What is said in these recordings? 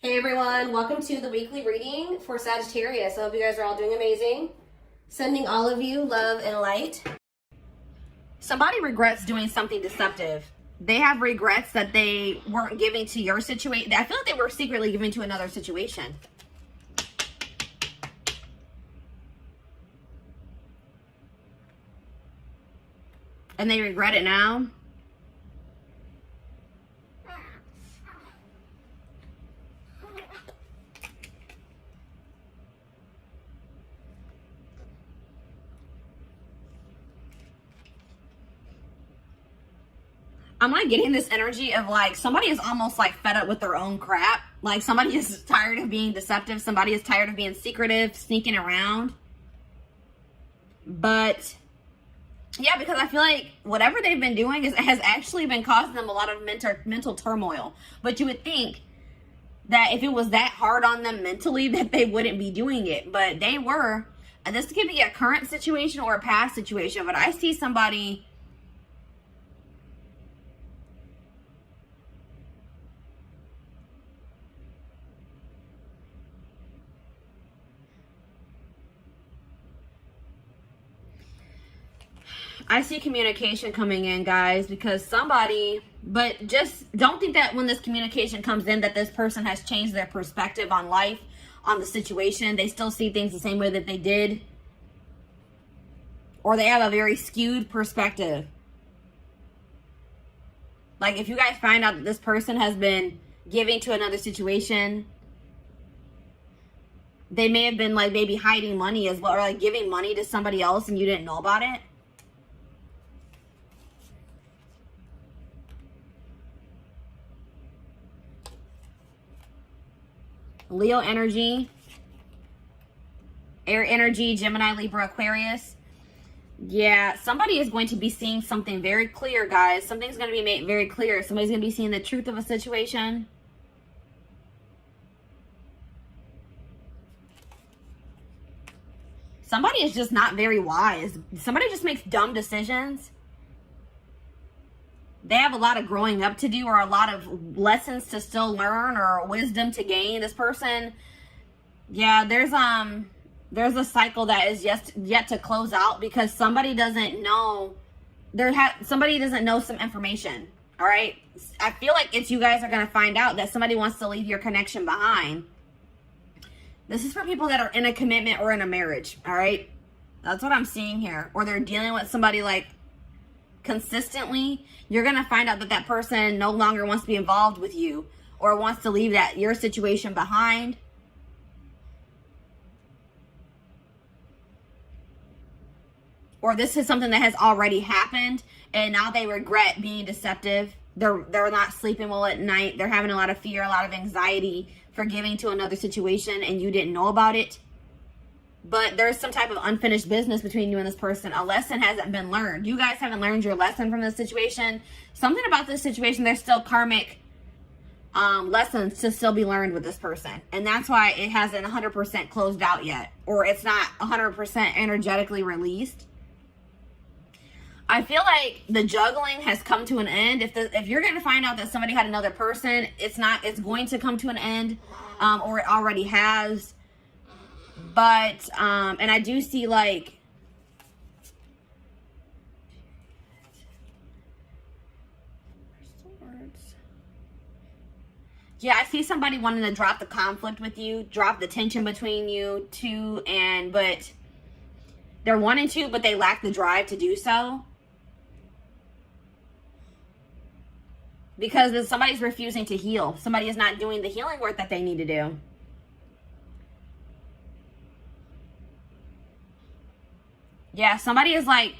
Hey everyone, welcome to the weekly reading for Sagittarius. I hope you guys are all doing amazing. Sending all of you love and light. Somebody regrets doing something deceptive. They have regrets that they weren't giving to your situation. I feel like they were secretly giving to another situation. And they regret it now. I'm like getting this energy of like somebody is almost like fed up with their own crap. Like somebody is tired of being deceptive. Somebody is tired of being secretive, sneaking around. But yeah, because I feel like whatever they've been doing has actually been causing them a lot of mental turmoil. But you would think that if it was that hard on them mentally that they wouldn't be doing it. But they were. And this could be a current situation or a past situation. But I see somebody... I see communication coming in, guys, because somebody, but just don't think that when this communication comes in that this person has changed their perspective on life, on the situation. They still see things the same way that they did. Or they have a very skewed perspective. Like if you guys find out that this person has been giving to another situation, they may have been like maybe hiding money as well, or like giving money to somebody else and you didn't know about it. Leo energy, air energy, Gemini, Libra, Aquarius. Yeah, somebody is going to be seeing something very clear, guys. Something's going to be made very clear. Somebody's going to be seeing the truth of a situation. Somebody is just not very wise. Somebody just makes dumb decisions. They have a lot of growing up to do, or a lot of lessons to still learn, or wisdom to gain. This person, yeah, there's a cycle that is yet to close out because somebody doesn't know. Somebody doesn't know some information. All right, I feel like it's you guys are gonna find out that somebody wants to leave your connection behind. This is for people that are in a commitment or in a marriage. All right, that's what I'm seeing here. Or they're dealing with somebody like consistently. You're gonna find out that that person no longer wants to be involved with you, or wants to leave your situation behind. Or this is something that has already happened and now they regret being deceptive. They're not sleeping well at night. They're having a lot of fear, a lot of anxiety for giving to another situation and you didn't know about it. But there's some type of unfinished business between you and this person. A lesson hasn't been learned. You guys haven't learned your lesson from this situation. Something about this situation, there's still karmic lessons to still be learned with this person. And that's why it hasn't 100% closed out yet. Or it's not 100% energetically released. I feel like the juggling has come to an end. If you're going to find out that somebody had another person, it's going to come to an end. Or it already has. But, and I do see like, yeah, I see somebody wanting to drop the conflict with you, drop the tension between you two, but they're wanting to, but they lack the drive to do so. Because somebody's refusing to heal. Somebody is not doing the healing work that they need to do. Yeah, somebody is like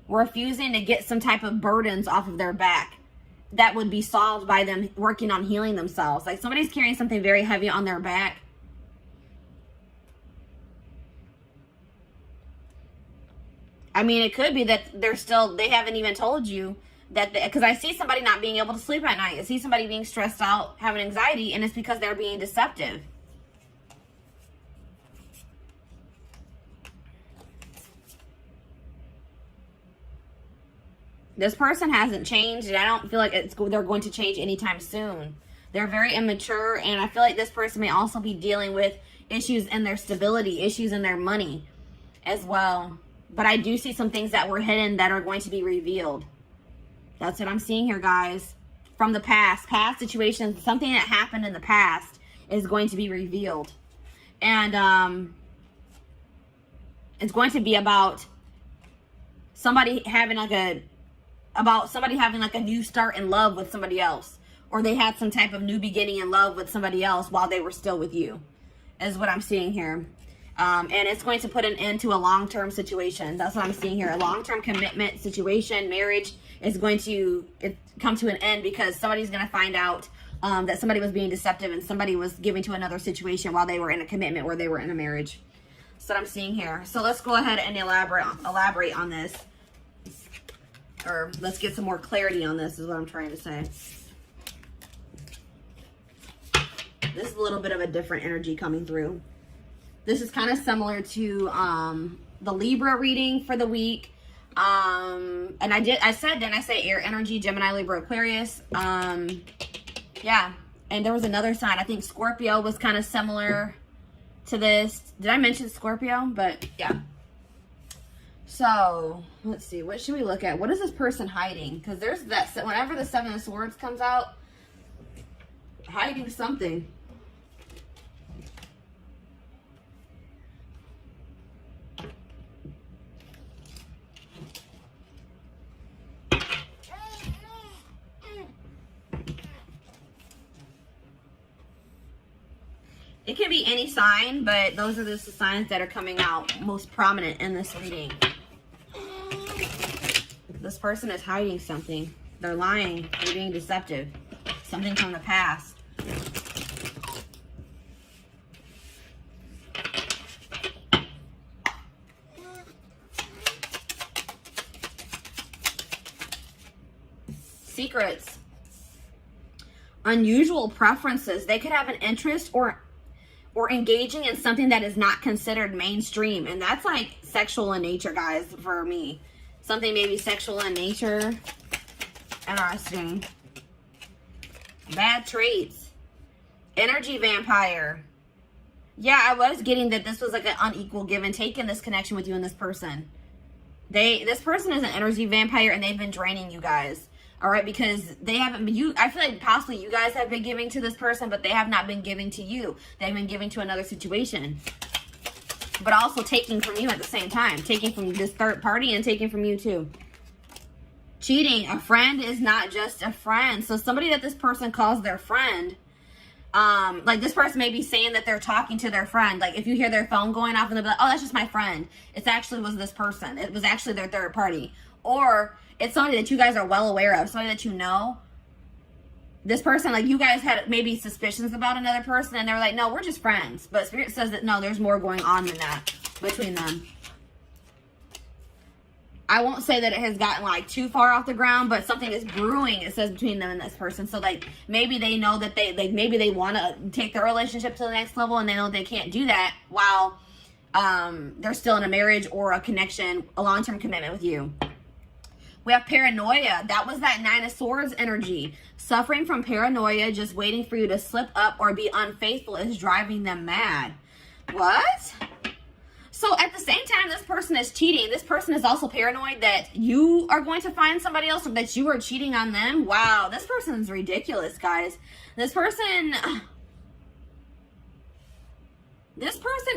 refusing to get some type of burdens off of their back that would be solved by them working on healing themselves. Like somebody's carrying something very heavy on their back. I mean, it could be that they haven't even told you that, because I see somebody not being able to sleep at night. I see somebody being stressed out, having anxiety, and it's because they're being deceptive. This person hasn't changed, and I don't feel like they're going to change anytime soon. They're very immature, and I feel like this person may also be dealing with issues in their stability, issues in their money as well. But I do see some things that were hidden that are going to be revealed. That's what I'm seeing here, guys. From the past situations, something that happened in the past is going to be revealed. And it's going to be about somebody having like a new start in love with somebody else, or they had some type of new beginning in love with somebody else while they were still with you, is what I'm seeing here. And it's going to put an end to a long-term situation. That's what I'm seeing here. A long-term commitment situation, marriage, is going to come to an end because somebody's going to find out that somebody was being deceptive and somebody was giving to another situation while they were in a commitment, where they were in a marriage. That's what I'm seeing here. So let's go ahead and elaborate on this. Or let's get some more clarity on this, is what I'm trying to say. This is a little bit of a different energy coming through. This is kind of similar to the Libra reading for the week. And didn't I say air energy, Gemini, Libra, Aquarius. Yeah. And there was another sign. I think Scorpio was kind of similar to this. Did I mention Scorpio? But yeah. So let's see. What should we look at? What is this person hiding? Because there's that, whenever the Seven of Swords comes out, hiding something. It can be any sign, but those are just the signs that are coming out most prominent in this reading. This person is hiding something. They're lying. They're being deceptive. Something from the past. Secrets. Unusual preferences. They could have an interest or engaging in something that is not considered mainstream. And that's like sexual in nature, guys, for me. Something maybe sexual in nature. Interesting. Bad traits. Energy vampire. Yeah, I was getting that this was like an unequal give and take in this connection with you and this person. This person is an energy vampire, and they've been draining you guys. All right, because they haven't been, I feel like possibly you guys have been giving to this person, but they have not been giving to you. They've been giving to another situation. But also taking from you at the same time. Taking from this third party and taking from you too. Cheating. A friend is not just a friend. So somebody that this person calls their friend, like this person may be saying that they're talking to their friend. Like if you hear their phone going off and they'll be like, oh, that's just my friend. It actually was this person. It was actually their third party. Or it's somebody that you guys are well aware of, somebody that you know. This person, like you guys had maybe suspicions about another person, and they were like, no, we're just friends. But Spirit says that no, there's more going on than that between them. I won't say that it has gotten like too far off the ground, but something is brewing, it says, between them and this person. So like maybe they know that maybe they want to take their relationship to the next level, and they know they can't do that while they're still in a marriage or a connection, a long-term commitment with you. We have paranoia. That was that Nine of Swords energy. Suffering from paranoia, just waiting for you to slip up or be unfaithful, is driving them mad. What? So at the same time this person is cheating, this person is also paranoid that you are going to find somebody else, or that you are cheating on them. Wow, this person is ridiculous, guys. This person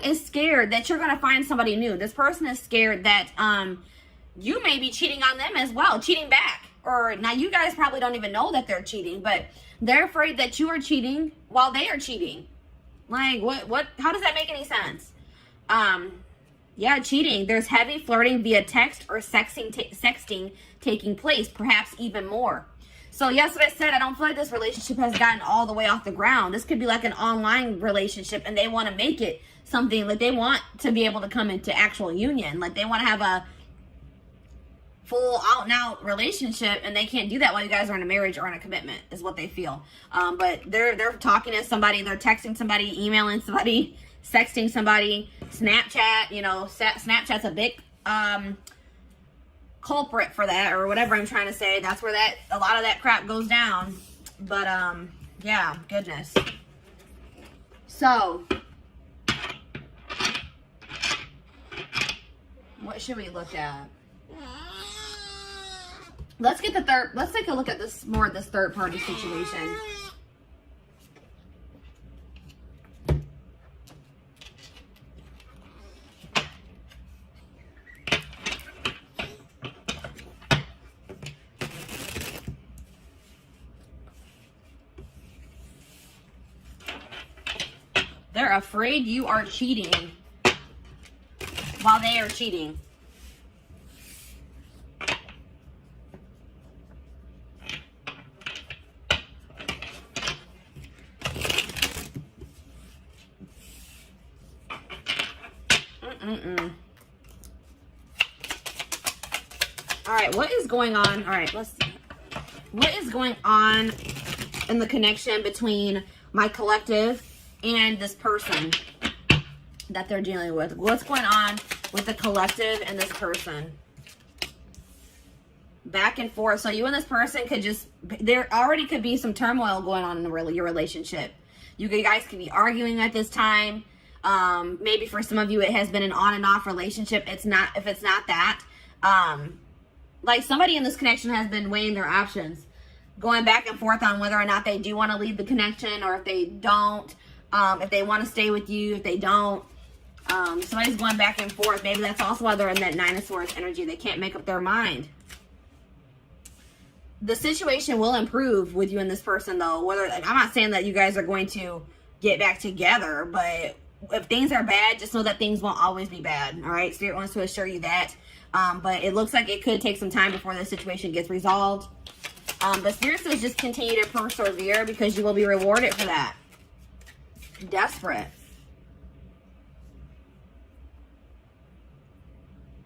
is scared that you're going to find somebody new. This person is scared that you may be cheating on them as well, cheating back. Or now you guys probably don't even know that they're cheating, but they're afraid that you are cheating while they are cheating. Like what how does that make any sense? Yeah, cheating. There's heavy flirting via text or sexting taking place, perhaps even more. So yes, what I said, I don't feel like this relationship has gotten all the way off the ground. This could be like an online relationship, and they want to make it something like they want to be able to come into actual union. Like they want to have a full out and out relationship, and they can't do that while you guys are in a marriage or in a commitment, is what they feel. But they're talking to somebody, they're texting somebody, emailing somebody, sexting somebody, Snapchat. You know, Snapchat's a big culprit for that, or whatever I'm trying to say. That's where a lot of that crap goes down. But Yeah, goodness. So, what should we look at? Let's get the third, let's take a look at this more of this third party situation. They're afraid you are cheating while they are cheating. All right, what is going on? All right, let's see. What is going on in the connection between my collective and this person that they're dealing with? What's going on with the collective and this person? Back and forth. So you and this person could just, there already could be some turmoil going on in your relationship. You guys could be arguing at this time. Maybe for some of you it has been an on and off relationship. It's not, if it's not that, like somebody in this connection has been weighing their options, going back and forth on whether or not they do want to leave the connection, or if they don't, if they want to stay with you, if they don't. Somebody's going back and forth. Maybe that's also why they're in that Nine of Swords energy. They can't make up their mind. The situation will improve with you and this person, though. Whether, like, I'm not saying that you guys are going to get back together, but if things are bad, just know that things won't always be bad. All right, Spirit wants to assure you that. But it looks like it could take some time before this situation gets resolved. But Spirit says just continue to persevere, because you will be rewarded for that. Desperate.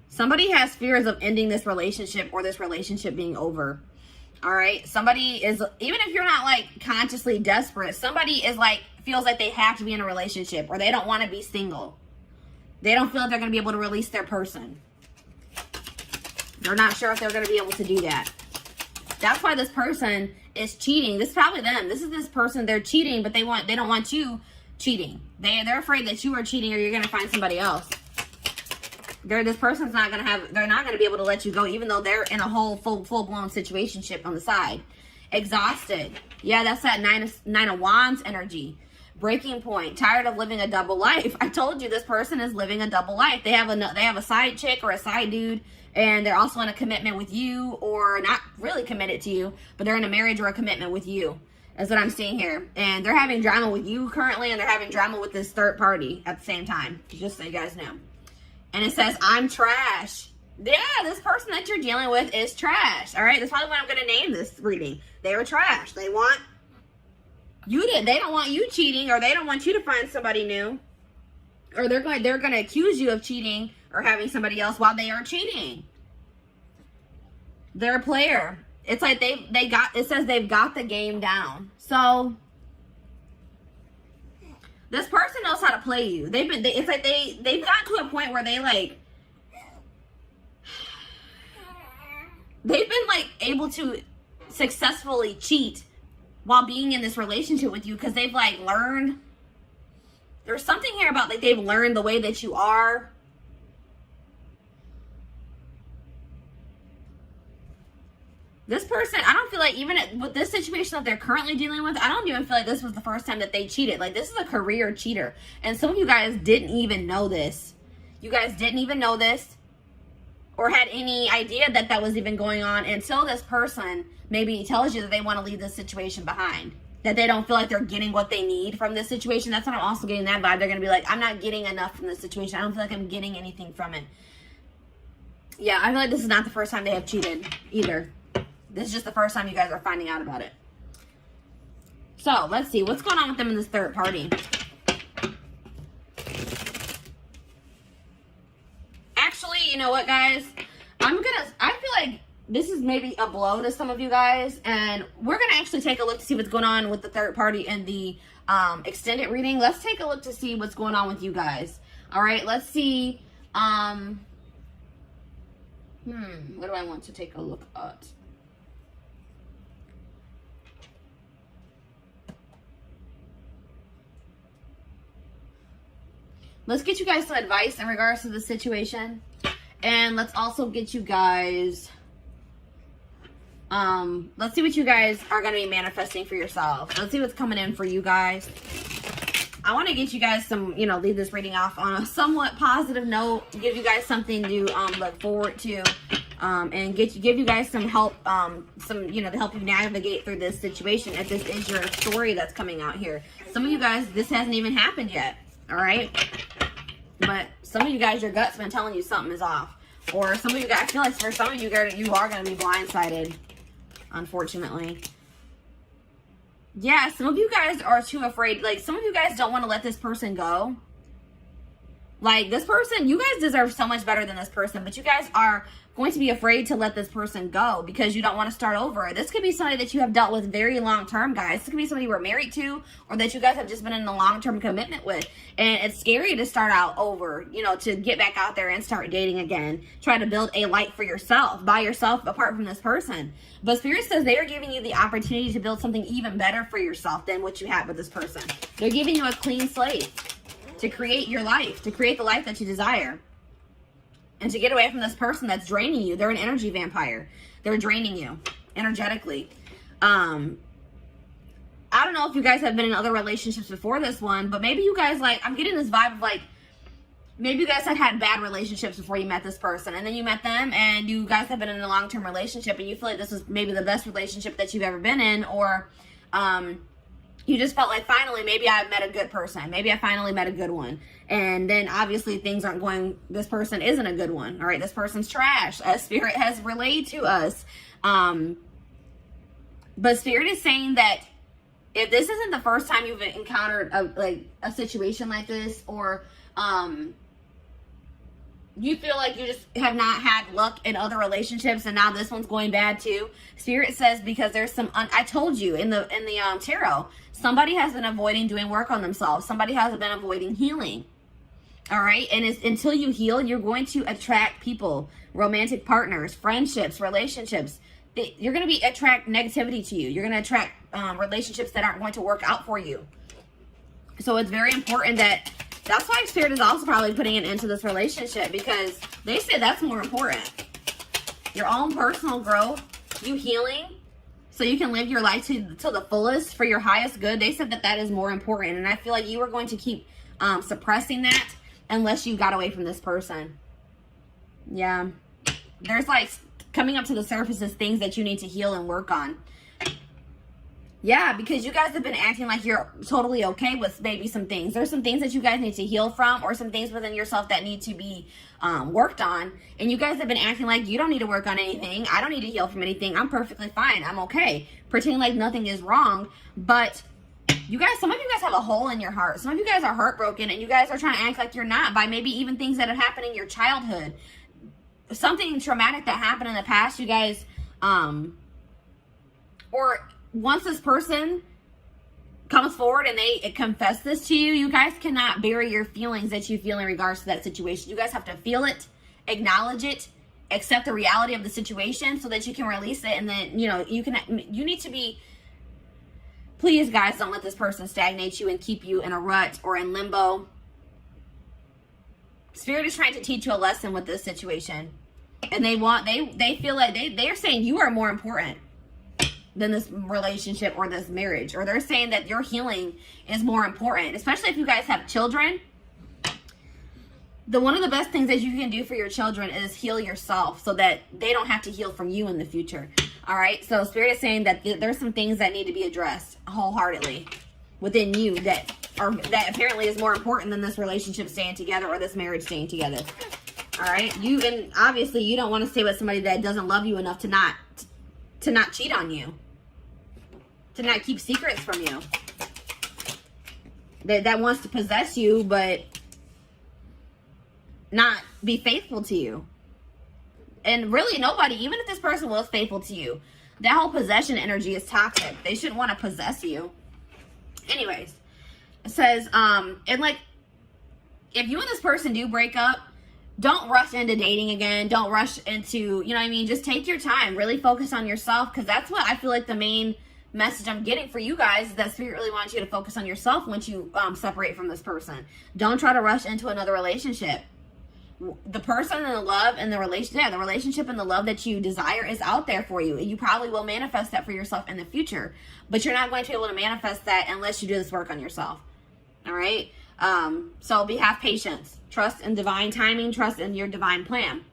Somebody has fears of ending this relationship, or this relationship being over. All right. Somebody is, even if you're not like consciously desperate, somebody is like, feels like they have to be in a relationship, or they don't want to be single. They don't feel like they're going to be able to release their person. They're not sure if they're going to be able to do that. That's why this person is cheating. This is probably them. This is this person. They're cheating, but they don't want you cheating. They're afraid that you are cheating, or you're going to find somebody else. This person's not going to have, they're not going to be able to let you go, even though they're in a whole full-blown situationship on the side. Exhausted. Yeah, that's that Nine of Wands energy. Breaking point. Tired of living a double life. I told you this person is living a double life. They have a side chick or a side dude, and they're also in a commitment with you, or not really committed to you, but they're in a marriage or a commitment with you. That's what I'm seeing here. And they're having drama with you currently, and they're having drama with this third party at the same time. Just so you guys know. And it says, I'm trash. Yeah, this person that you're dealing with is trash. All right, that's probably what I'm going to name this reading. They were trash. They want you to, they don't want you cheating, or they don't want you to find somebody new. Or they're going to accuse you of cheating or having somebody else while they are cheating. They're a player. It's like it says they've got the game down. So this person knows how to play you. It's like they've gotten to a point where they've been like able to successfully cheat while being in this relationship with you, because they've like learned. There's something here about like they've learned the way that you are. This person, I don't feel like, even with this situation that they're currently dealing with, I don't even feel like this was the first time that they cheated. Like, this is a career cheater. And some of you guys didn't even know this. You guys didn't even know this, or had any idea that that was even going on, until this person maybe tells you that they want to leave this situation behind. That they don't feel like they're getting what they need from this situation. That's what I'm also getting that vibe. They're going to be like, I'm not getting enough from this situation. I don't feel like I'm getting anything from it. Yeah, I feel like this is not the first time they have cheated either. This is just the first time you guys are finding out about it. So, let's see. What's going on with them in this third party? Actually, you know what, guys? I feel like this is maybe a blow to some of you guys. And we're going to actually take a look to see what's going on with the third party in the extended reading. Let's take a look to see what's going on with you guys. All right, let's see. What do I want to take a look at? let's get you guys some advice in regards to the situation. And let's also get you guys, let's see what you guys are going to be manifesting for yourself. Let's see what's coming in for you guys. I want to get you guys some, you know, leave this reading off on a somewhat positive note, give you guys something to look forward to, and give you guys some help, you know, to help you navigate through this situation. If this is your story that's coming out here, some of you guys, this hasn't even happened yet. All right, but some of you guys, your gut's been telling you something is off, or some of you guys, I feel like for some of you guys, you are going to be blindsided, unfortunately. Yeah, some of you guys are too afraid. Like, some of you guys don't want to let this person go. Like, this person, you guys deserve so much better than this person, but you guys are going to be afraid to let this person go because you don't want to start over. This could be somebody that you have dealt with very long term, guys. This could be somebody you were married to, or that you guys have just been in a long-term commitment with. And it's scary to start out over, you know, to get back out there and start dating again. Try to build a life for yourself, by yourself, apart from this person. But Spirit says they are giving you the opportunity to build something even better for yourself than what you had with this person. They're giving you a clean slate to create your life, to create the life that you desire. And to get away from this person that's draining you. They're an energy vampire. They're draining you energetically. I don't know if you guys have been in other relationships before this one, but maybe you guys, like, I'm getting this vibe of, like, maybe you guys have had bad relationships before you met this person, and then you met them, and you guys have been in a long-term relationship, and you feel like this was maybe the best relationship that you've ever been in, or you just felt like, finally, maybe I met a good person. Maybe I finally met a good one. And then obviously things aren't going, this person isn't a good one. All right, this person's trash, as Spirit has relayed to us. But Spirit is saying that if this isn't the first time you've encountered a situation like this, or you feel like you just have not had luck in other relationships and now this one's going bad too, Spirit says because there's some I told you in the tarot, somebody has been avoiding doing work on themselves. Somebody has been avoiding healing. All right, and it's, until you heal, you're going to attract people, romantic partners, friendships, relationships. You're going to attract negativity to you. You're going to attract relationships that aren't going to work out for you. So it's very important that's why Spirit is also probably putting an end to this relationship, because they say that's more important. Your own personal growth, you healing, so you can live your life to the fullest for your highest good. They said that is more important, and I feel like you are going to keep suppressing that unless you got away from this person. Yeah. There's, like, coming up to the surface is things that you need to heal and work on. Yeah, because you guys have been acting like you're totally okay with maybe some things. There's some things that you guys need to heal from, or some things within yourself that need to be worked on. And you guys have been acting like you don't need to work on anything. I don't need to heal from anything. I'm perfectly fine. I'm okay. Pretending like nothing is wrong. But you guys, some of you guys have a hole in your heart. Some of you guys are heartbroken, and you guys are trying to act like you're not by maybe even things that have happened in your childhood. Something traumatic that happened in the past, you guys, or once this person comes forward and they confess this to you, you guys cannot bury your feelings that you feel in regards to that situation. You guys have to feel it, acknowledge it, accept the reality of the situation so that you can release it. And then, you know, you need to be, please guys, don't let this person stagnate you and keep you in a rut or in limbo. Spirit is trying to teach you a lesson with this situation. And they feel like they are saying you are more important than this relationship or this marriage, or they're saying that your healing is more important, especially if you guys have children. One of the best things that you can do for your children is heal yourself so that they don't have to heal from you in the future. All right, so Spirit is saying that there's some things that need to be addressed wholeheartedly within you that apparently is more important than this relationship staying together or this marriage staying together. All right, and obviously you don't want to stay with somebody that doesn't love you enough to not cheat on you, to not keep secrets from you, that wants to possess you but not be faithful to you. And really nobody, even if this person was faithful to you, that whole possession energy is toxic. They shouldn't want to possess you. Anyways, it says, and like, if you and this person do break up, don't rush into dating again. Don't rush into, you know what I mean? Just take your time. Really focus on yourself, because that's what I feel like the main message I'm getting for you guys is that Spirit really wants you to focus on yourself once you separate from this person. Don't try to rush into another relationship. The person and the love and the relationship and the love that you desire is out there for you. You probably will manifest that for yourself in the future, but you're not going to be able to manifest that unless you do this work on yourself. All right. So have patience, trust in divine timing, trust in your divine plan.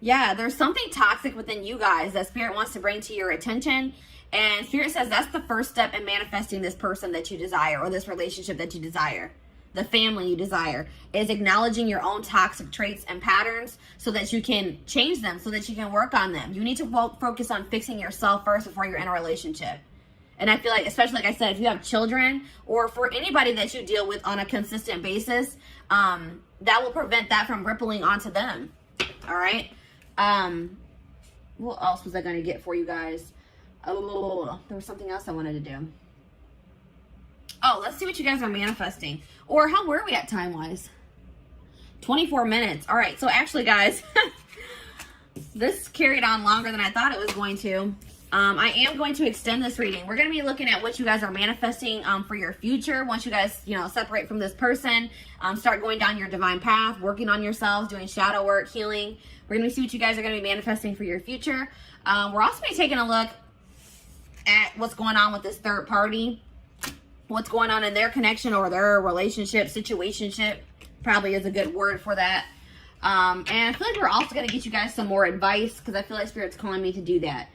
Yeah, there's something toxic within you guys that Spirit wants to bring to your attention. And Spirit says that's the first step in manifesting this person that you desire, or this relationship that you desire. The family you desire is acknowledging your own toxic traits and patterns so that you can change them, so that you can work on them. You need to focus on fixing yourself first before you're in a relationship. And I feel like, especially like I said, if you have children or for anybody that you deal with on a consistent basis, that will prevent that from rippling onto them. All right. What else was I going to get for you guys? Oh, there was something else I wanted to do. Oh, let's see what you guys are manifesting. Or how were we at time-wise? 24 minutes. All right. So actually, guys, this carried on longer than I thought it was going to. I am going to extend this reading. We're going to be looking at what you guys are manifesting for your future. Once you guys, separate from this person, start going down your divine path, working on yourselves, doing shadow work, healing. We're going to see what you guys are going to be manifesting for your future. We're also going to be taking a look at what's going on with this third party. What's going on in their connection or their relationship, situationship, probably is a good word for that. And I feel like we're also going to get you guys some more advice because I feel like Spirit's calling me to do that.